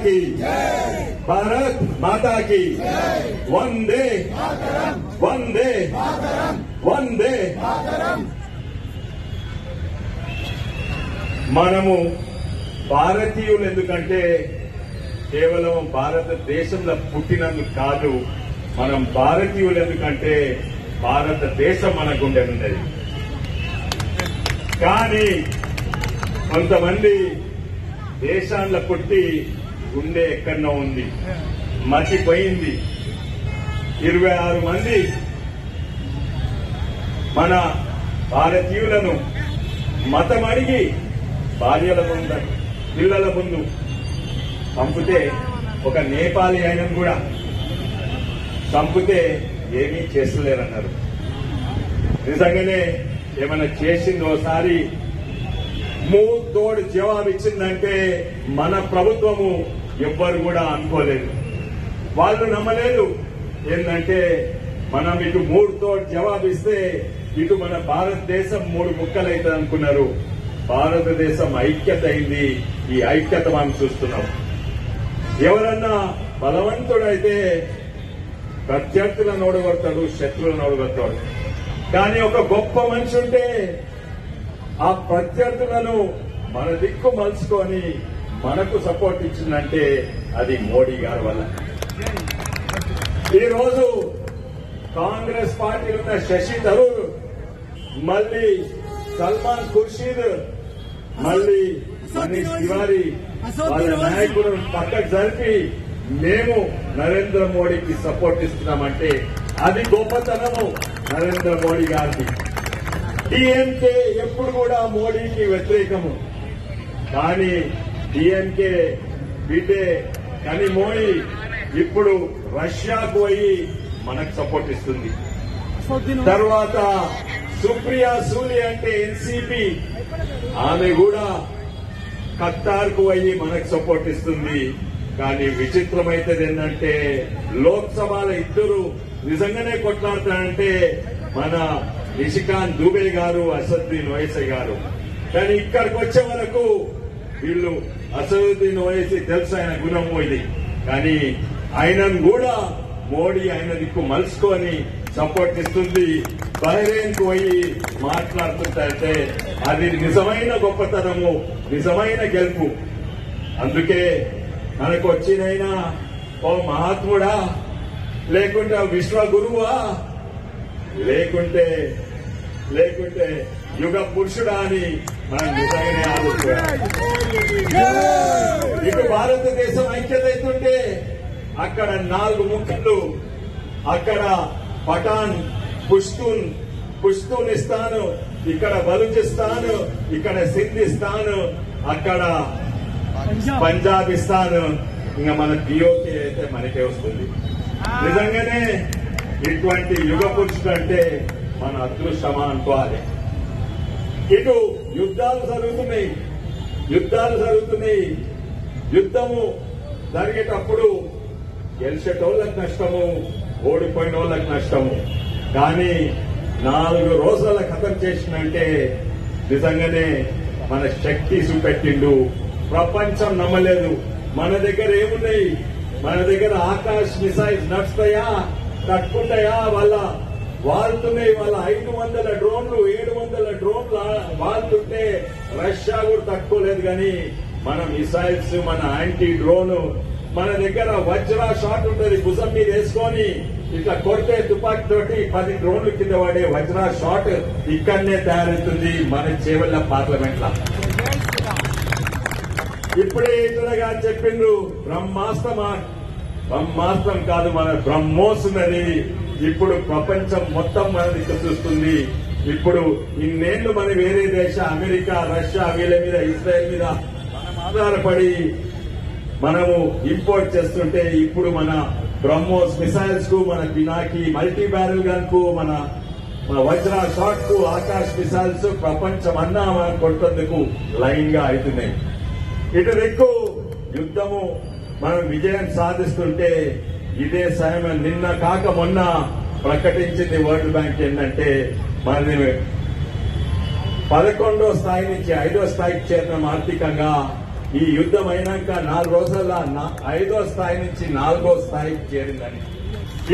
की भारत माता की वंदे वंदे वंदे మనము భారతీయులు ఎందుకంటే కేవలం భారతదేశంలో పుట్టినందుకు కాదు, మనం భారతీయులు ఎందుకంటే భారతదేశం మన గుండె ఉన్నది. కానీ కొంతమంది దేశాల్లో పుట్టి గుండె ఎక్కడో ఉంది, మర్చిపోయింది. 26 మంది మన భారతీయులను మతం అడిగి భార్యల ముందు పిల్లల ముందు చంపితే, ఒక నేపాలీ ఆయనను కూడా చంపితే ఏమీ చేస్తలేరన్నారు. నిజంగానే ఏమైనా చేసింది ఓసారి తోడు జవాబు ఇచ్చిందంటే మన ప్రభుత్వము ఎవ్వరు కూడా అనుకోలేదు, వాళ్ళు నమ్మలేదు. ఏంటంటే మనం ఇటు 3 తోడు జవాబు ఇస్తే ఇటు మన భారతదేశం 3 ముక్కలైతుంది అనుకున్నారు. భారతదేశం ఐక్యత అయింది. ఈ ఐక్యత మనం చూస్తున్నాం. ఎవరన్నా బలవంతుడైతే ప్రత్యర్థులను ఓడగొడతాడు, శత్రువులను ఓడగొడతాడు. కానీ ఒక గొప్ప మనిషి ఉంటే ఆ ప్రత్యర్థులను మన దిక్కు మలుచుకొని మనకు సపోర్ట్ ఇచ్చిందంటే అది మోడీ గారి వల్ల. ఈరోజు కాంగ్రెస్ పార్టీ ఉన్న శశి థరూర్, మళ్ళీ సల్మాన్ ఖుర్షీద్, మళ్ళీ మనీష్ తివారీ వాళ్ళ నాయకులను పక్కకు జరిపి మేము నరేంద్ర మోడీకి సపోర్ట్ ఇస్తున్నామంటే అది గొప్పతనము నరేంద్ర మోడీ గారికి. డిఎంకే ఎప్పుడు కూడా మోడీకి వ్యతిరేకము, కానీ డిఎంకే బిడ్డే కానీ మోడీ ఇప్పుడు రష్యాకు పోయి మనకు సపోర్ట్ ఇస్తుంది. తర్వాత సుప్రియా సూలి అంటే ఎన్సీపీ, ఆమె కూడా ఖత్తార్ కు పోయి మనకు సపోర్ట్ ఇస్తుంది. కానీ విచిత్రమైనది ఏంటంటే లోక్సభలో ఇద్దరు నిజంగానే కొట్లాడతారంటే మన నిషికాంత్ దుబే గారు, అసదుద్దీన్ ఓవైసీ గారు. కానీ ఇక్కడికి వచ్చే వరకు వీళ్ళు అసదుద్దీన్ ఓవైసీ తెలుసు ఆయన గుణము ఇది, కానీ ఆయనను కూడా మోడీ ఆయన దిక్కు మలుచుకొని సపోర్ట్ ఇస్తుంది. బహ్రెయిన్ కు పోయి మాట్లాడుతుంటే అది నిజమైన గొప్పతనము, నిజమైన గెలుపు. అందుకే మనకు వచ్చినైనా ఓ మహాత్ముడా, లేకుంటే విశ్వ గురువా, లేకుంటే యుగ పురుషుడా అని మనం నిజంగానే ఆలోచించాలి. ఇటు భారతదేశం ఐక్యత అవుతుంటే అక్కడ 4 ముక్కలు, అక్కడ పఠాన్ పుష్తూనిస్తాన్, ఇక్కడ బలూచిస్తాన్, ఇక్కడ సింధిస్తాన్, అక్కడ పంజాబిస్తాన్, ఇంకా మన పిఓకే అయితే మనకే వస్తుంది. నిజంగానే ఇటువంటి యుగ పురుషుడు అంటే మన అదృష్టమా అనుకోవాలి. ఇటు యుద్ధాలు జరుగుతున్నాయి. యుద్ధము జరిగేటప్పుడు గెలిచేటోళ్ళకి నష్టము, ఓడిపోయిన వాళ్ళకి నష్టము. కానీ 4 రోజుల ఖతం చేసినంటే నిజంగానే మన శక్తి చూపెట్టిండు. ప్రపంచం నమ్మలేదు. మన దగ్గర ఏమున్నాయి? మన దగ్గర ఆకాశ్ మిసైల్స్ నడుస్తాయా, తట్టుకుంటాయా? వాళ్తున్నాయి. వాళ్ళ 500 డ్రోన్లు 700 డ్రోన్లు వాళ్తుంటే రష్యా కూడా తట్టుకోలేదు. కానీ మన మిసైల్స్, మన యాంటీ డ్రోన్, మన దగ్గర వజ్రా షాట్ ఉంటుంది, భుజం మీద వేసుకొని ఇట్లా కొడితే తుపాకీ తోటి 10 డ్రోన్లు కింద పడే వజ్రా షాట్ ఇక్కడనే తయారవుతుంది మన చేవెళ్ల పార్లమెంట్ లా. ఇప్పుడే ఇతరుగా చెప్పిండ్రు బ్రహ్మాస్త్రం కాదు, మన బ్రహ్మోస్ ఉన్నది. ఇప్పుడు ప్రపంచం మొత్తం మన దిక్కు చూస్తుంది. ఇప్పుడు ఇన్నేళ్లు మన వేరే దేశ అమెరికా, రష్యా వీళ్ళ మీద, ఇజ్రాయెల్ మీద మనం ఆధారపడి మనము ఇంపోర్ట్ చేస్తుంటే ఇప్పుడు మన బ్రహ్మోస్ మిసైల్స్ కు, మన పినాకి మల్టీ బ్యారల్ గన్ కు, మన వజ్రా షాట్ కు, ఆకాశ్ మిసైల్స్ ప్రపంచం అన్నా మనం కొట్టేందుకు లైన్ గా అవుతున్నాయి. ఇటు దిక్కు యుద్ధము మనం విజయం సాధిస్తుంటే ఇదే సమయం నిన్న కాక మొన్న ప్రకటించింది వరల్డ్ బ్యాంక్ ఏంటంటే మనది 11వ స్థాయి నుంచి 5వ స్థాయికి చేరిన ఆర్థికంగా ఈ యుద్ధం అయినాక 4 రోజుల 5వ స్థాయి నుంచి 4వ స్థాయికి చేరిందని.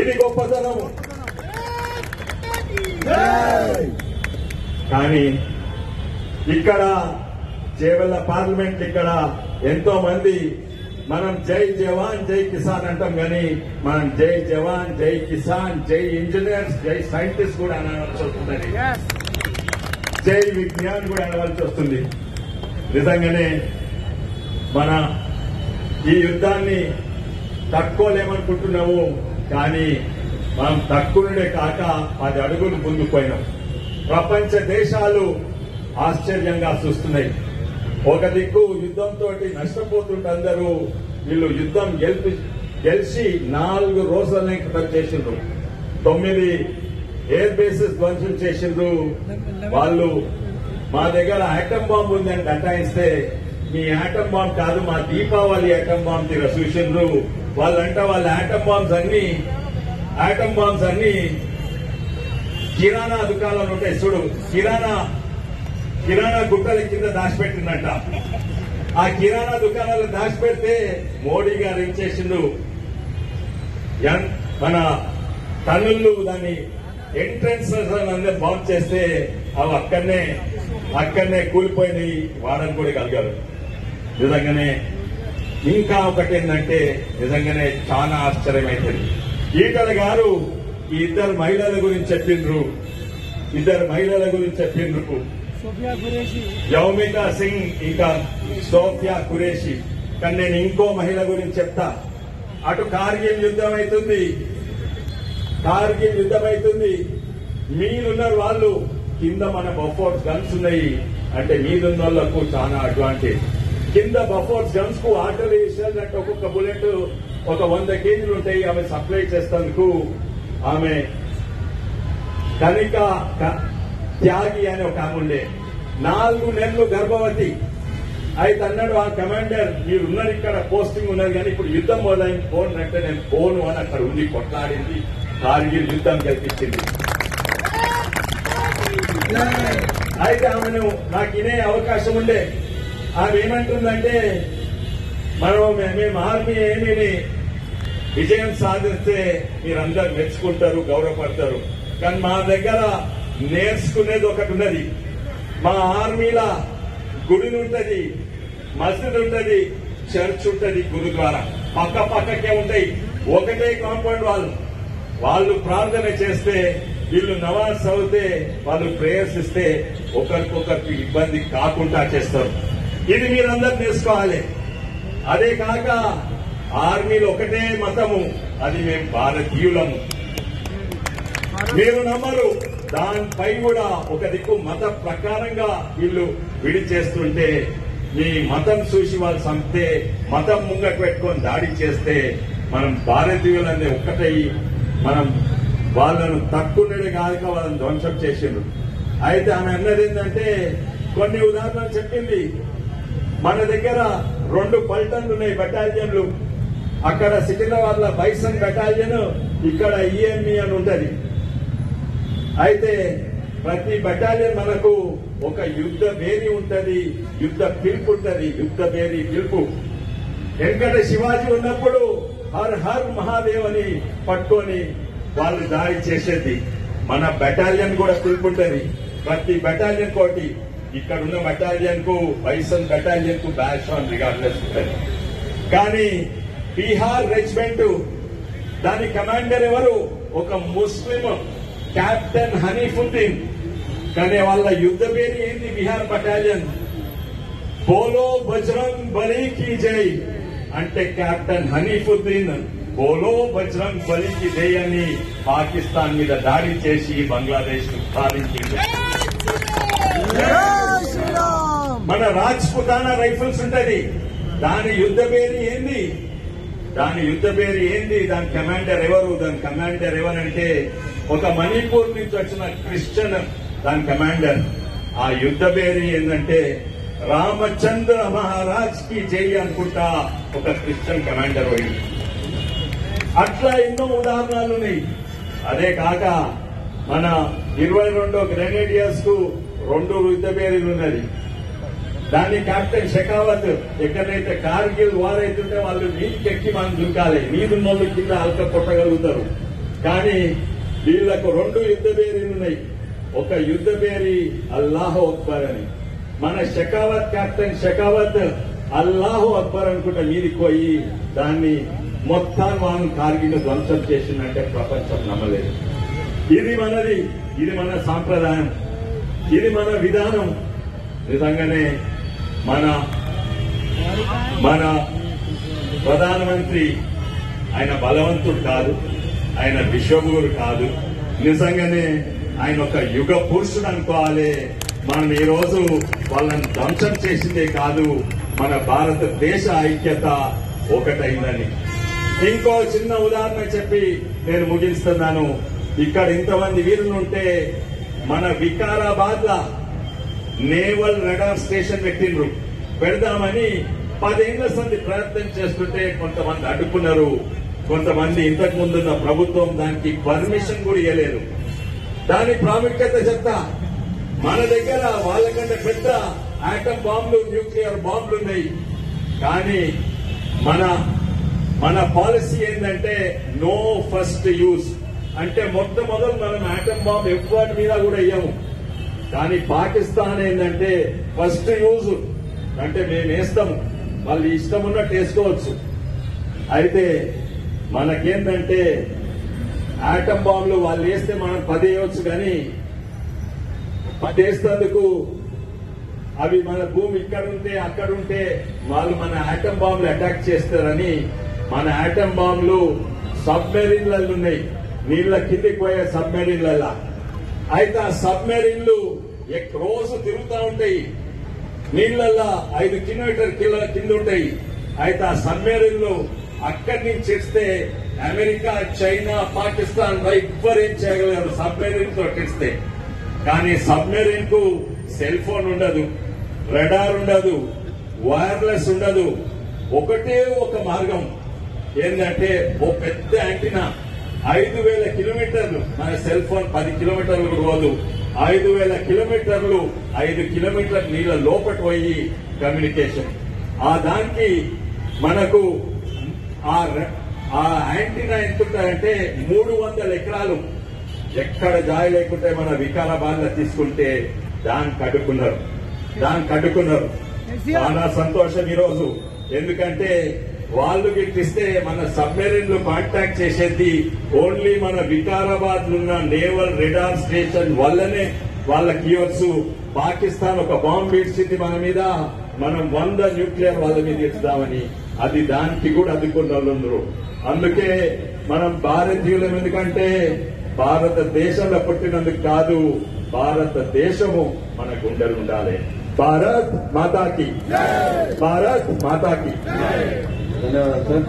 ఇది గొప్పతనము. కానీ ఇక్కడ చేవెళ్ల పార్లమెంట్ ఇక్కడ ఎంతో మంది మనం జై జవాన్ జై కిసాన్ అంటాం, కానీ మనం జై జవాన్ జై కిసాన్ జై ఇంజనీర్స్ జై సైంటిస్ట్ కూడా అనవలసి వస్తుందని, జై విజ్ఞాన్ కూడా అనవలసి వస్తుంది. నిజంగానే మన ఈ యుద్ధాన్ని తట్టుకోలేమనుకుంటున్నాము, కానీ మనం తక్కువనే కాక 10 అడుగులు ముందుకు పోయినాం. ప్రపంచ దేశాలు ఆశ్చర్యంగా చూస్తున్నాయి. ఒక దిక్కు యుద్ధంతో నష్టపోతుంటే అందరూ వీళ్ళు యుద్ధం గెలిచి 4 రోజులనే ఖతం చేసిండ్రు. 9 ఎయిర్ బేసెస్ ధ్వంసం చేసిండ్రు. వాళ్ళు మా దగ్గర ఆటం బాంబు ఉందని దట్టాయిస్తే మీ ఆటం బాంబు కాదు మా దీపావళి ఆటం బాంబు తీర చూసిండ్రు. వాళ్ళంట వాళ్ళ ఆటం బాంబ్స్ అన్ని కిరాణా దుకాణాలు ఉంటాయి చూడు, కిరాణా గుట్టల కింద దాచిపెట్టిందంట. ఆ కిరాణా దుకాణాలు దాచిపెడితే మోడీ గారు ఏం చేసిండు, మన టన్నులు దాన్ని ఎంట్రన్స్ అందరూ బాంబ్ చేస్తే అవి అక్కడనే కూలిపోయినాయి. వాడని కూడా కలిగారు. నిజంగానే ఇంకా ఒకటి ఏంటంటే నిజంగానే చాలా ఆశ్చర్యమైంది. ఈటల గారు ఈ 2 మహిళల గురించి చెప్పిండ్రు. యౌమికా సింగ్ ఇంకా సోఫియా ఖురేషి. కానీ నేను ఇంకో మహిళ గురించి చెప్తా. అటు కార్గిల్ యుద్ధం అవుతుంది, మీరున్నారు వాళ్ళు కింద మన బఫోర్స్ గన్స్ ఉన్నాయి. అంటే మీదున్న వాళ్లకు చాలా అడ్వాంటేజ్. కింద బఫోర్స్ గన్స్ కు ఆర్టిలరీ అంటే ఒక్కొక్క బుల్లెట్ ఒక 100 కేజీలు ఉంటాయి. ఆమె సప్లై చేసేందుకు ఆమె కనిక త్యాగి అని ఒక ఆమె ఉండే, 4 నెలలు గర్భవతి. అయితే అన్నాడు ఆ కమాండర్, మీరున్నారు ఇక్కడ పోస్టింగ్ ఉన్నది కానీ ఇప్పుడు యుద్ధం మొదలైంది పోను అంటే నేను పోను అని అక్కడ ఉంది. కొట్లాడింది, కార్గిల్ యుద్ధం గెలిపించింది. అయితే ఆమెను నాకు ఇనే అవకాశం ఉండే. ఆమె ఏమంటుందంటే మేము ఆర్మీ ఏమీ విజయం సాధిస్తే మీరందరూ మెచ్చుకుంటారు, గౌరవపడతారు. కానీ మా దగ్గర నేర్చుకునేది ఒకటి ఉన్నది. మా ఆర్మీల గుడి ఉంటది, మస్జిద్ ఉంటది, చర్చ్ ఉంటది, గురుద్వారా పక్కకే ఉంటాయి. ఒకటే కాంపౌండ్ వాళ్ళు ప్రార్థన చేస్తే, వీళ్ళు నమాజ్ చదివితే, వాళ్ళు ప్రేయర్స్ ఇస్తే ఒకరికొకరికి ఇబ్బంది కాకుండా చేస్తారు. ఇది మీరందరూ నేర్చుకోవాలి. అదే కాక ఆర్మీలో ఒకటే మతము, అది మేము భారతీయులము. మీరు నమ్మరు. దానిపై కూడా ఒక దిక్కు మత ప్రకారంగా వీళ్ళు విడి చేస్తుంటే, మీ మతం చూసి వాళ్ళు చంపితే, మతం ముంగట పెట్టుకొని దాడి చేస్తే, మనం భారతీయులనే ఒక్కటై మనం వాళ్ళను తక్కువనే కాక వాళ్ళని ధ్వంసం చేసిండ్రు. అయితే ఆమె అన్నది ఏంటంటే కొన్ని ఉదాహరణలు చెప్పింది. మన దగ్గర 2 పల్టన్లు ఉన్నాయి, బెటాలియన్లు. అక్కడ సికింద్రాబాద్ లో బైసన్ బెటాలియన్, ఇక్కడ ఈఎంఈ అని ఉంటది. అయితే ప్రతి బెటాలియన్ మనకు ఒక యుద్ధ బేరీ ఉంటది, యుద్ధ పిలుపు ఉంటది. యుద్ధ బేరీ పిలుపు ఎందుకంటే శివాజీ ఉన్నప్పుడు హర్ హర్ మహాదేవ్ అని పట్టుకొని వాళ్ళు దాడి చేసేది. మన బెటాలియన్ కూడా పిలుపు ఉంటది. ప్రతి బెటాలియన్ కోటి ఇక్కడ ఉన్న బెటాలియన్ కు, బైసన్ బెటాలియన్ కు బ్యాష్ ఆన్ రిగార్డ్లెస్ ఉంటది. కానీ బీహార్ రెజిమెంట్ దాని కమాండర్ ఎవరు? ఒక ముస్లిం కెప్టెన్ హనీఫుద్దీన్. కానీ వాళ్ళ యుద్ధ పేరు ఏంటి? బీహార్ బెటాలియన్. బోలో బజరంగ్ బలి కీ జై అంటే కెప్టెన్ హనీఫుద్దీన్ బోలో బజరంగ్ బలి కీ జై అని పాకిస్తాన్ మీద దాడి చేసి బంగ్లాదేశ్ ను సాధించింది. మన రాజ్పుతానా రైఫిల్స్ ఉంటది, దాని యుద్ధ పేరు ఏంది? దాని కమాండర్ ఎవరు? దాని కమాండర్ ఎవరంటే ఒక మణిపూర్ నుంచి వచ్చిన క్రిస్టియన్ దాని కమాండర్. ఆ యుద్ధ పేరు ఏంటంటే రామచంద్ర మహారాజ్ కి జై అనుకుంటా ఒక క్రిస్టియన్ కమాండర్ పోయింది. అట్లా ఎన్నో ఉదాహరణలు ఉన్నాయి. అదే కాక మన 22 గ్రెనేడియర్స్ కు 2 యుద్ధ పేర్లు ఉన్నది. దాన్ని కెప్టెన్ షెకావత్ ఎక్కడైతే కార్గిల్ వార్ అవుతుంటే వాళ్ళు నీళ్ళకెక్కి మనం దుంకాలి, నీళ్ళున్నోళ్ళు కింద అల్క కొట్టగలుగుతారు. కానీ వీళ్లకు 2 యుద్ధ బేరీలు ఉన్నాయి. ఒక యుద్ధ బేరీ అల్లాహు అక్బర్ అని. మన షెకావత్ కెప్టెన్ షెకావత్ అల్లాహు అక్బర్ అనుకుంటే మీదికి పోయి దాన్ని మొత్తాన్ని వాళ్ళు కార్గిల్ ధ్వంసం చేసిందంటే ప్రపంచం నమ్మలేదు. ఇది మనది, ఇది మన సాంప్రదాయం, ఇది మన విధానం. నిజంగానే మన ప్రధానమంత్రి ఆయన బలవంతుడు కాదు, ఆయన విశ్వగురు కాదు. నిజంగానే ఆయన ఒక యుగ పురుషుడు అనుకోవాలి. మనం ఈ రోజు వాళ్ళని ధ్వంసం చేసిందే కాదు, మన భారతదేశ ఐక్యత ఒకటైందని. ఇంకో చిన్న ఉదాహరణ చెప్పి నేను ముగిస్తున్నాను. ఇక్కడ ఇంతమంది వీరులుంటే మన వికారాబాద్ లా నేవల్ రడార్ స్టేషన్ పెడదామని 10 ఏళ్ల సంది ప్రయత్నం చేస్తుంటే కొంతమంది అడ్డుకున్నారు. కొంతమంది ఇంతకు ముందున్న ప్రభుత్వం దానికి పర్మిషన్ కూడా ఇవ్వలేదు. దాని ప్రాముఖ్యత చెప్తా. మన దగ్గర వాళ్ళకంటే పెద్ద ఆటం బాంబులు, న్యూక్లియర్ బాంబులు ఉన్నాయి. కానీ మన పాలసీ ఏంటంటే నో ఫస్ట్ యూజ్, అంటే మొట్టమొదలు మనం ఆటం బాంబు ఎవ్వరి మీద కూడా ఇయ్యము. కానీ పాకిస్తాన్ ఏంటంటే ఫస్ట్ యూజ్, అంటే మేము వేస్తాము, వాళ్ళు ఇష్టం ఉన్నట్టు వేసుకోవచ్చు. అయితే మనకేంటంటే ఆటం బాంబులు వాళ్ళు వేస్తే మనం 10 వేయవచ్చు, కానీ 10 వేసేందుకు అవి మన భూమి ఇక్కడుంటే అక్కడుంటే వాళ్ళు మన ఆటం బాంబులు అటాక్ చేస్తారని మన ఆటం బాంబులు సబ్మెరీన్లలో ఉన్నాయి, నీళ్ల కిందికి పోయే సబ్మెరీన్లలో. అయితే ఆ సబ్మెరీన్లు రోజు తిరుగుతూ ఉంటాయి, నీళ్లల్లో 5 కిలోమీటర్ కింద ఉంటాయి. అయితే ఆ సబ్మెరీన్లు అక్కడి నుంచి ఇస్తే అమెరికా, చైనా, పాకిస్తాన్ ఎవ్వరేం చేయగలరు సబ్మెరీన్ తో ఇస్తే. కానీ సబ్మెరీన్ కు సెల్ ఫోన్ ఉండదు, రడార్ ఉండదు, వైర్లెస్ ఉండదు. ఒకటే ఒక మార్గం ఏంటంటే ఓ పెద్ద యాంటీనా 5000 కిలోమీటర్లు, మన సెల్ ఫోన్ 10 కిలోమీటర్లు రోజు 5000 కిలోమీటర్లు 5 కిలోమీటర్ల నీళ్ళ లోపటి పోయి కమ్యూనికేషన్. ఆ దానికి మనకు ఆ యాంటీనా ఎంతుంటాయంటే 300 ఎకరాలు. ఎక్కడ జాయ లేకుంటే మన వికారాబాద్ లో తీసుకుంటే దానికి అడ్డుకున్నారు. చాలా సంతోషం ఈరోజు, ఎందుకంటే వాళ్ళు గిట్టిస్తే మన సబ్మెరీన్లు కాంటాక్ట్ చేసేది ఓన్లీ మన వికారాబాద్ ఉన్న నేవల్ రెడార్ స్టేషన్ వల్లనే వాళ్ళకి ఇవ్వచ్చు. పాకిస్తాన్ ఒక బాంబు ఇచ్చింది మన మీద, మనం 100 న్యూక్లియర్ వాళ్ళ మీద ఇస్తామని, అది దానికి కూడా అడ్డుకున్న వాళ్ళు. అందుకే మనం భారతీయులం, ఎందుకంటే భారతదేశంలో పుట్టినందుకు కాదు, భారతదేశము మన గుండెలు ఉండాలి. భారత్ మాతాకి, భారత్ మాతాకి. ధన్యవాదాలు సార్.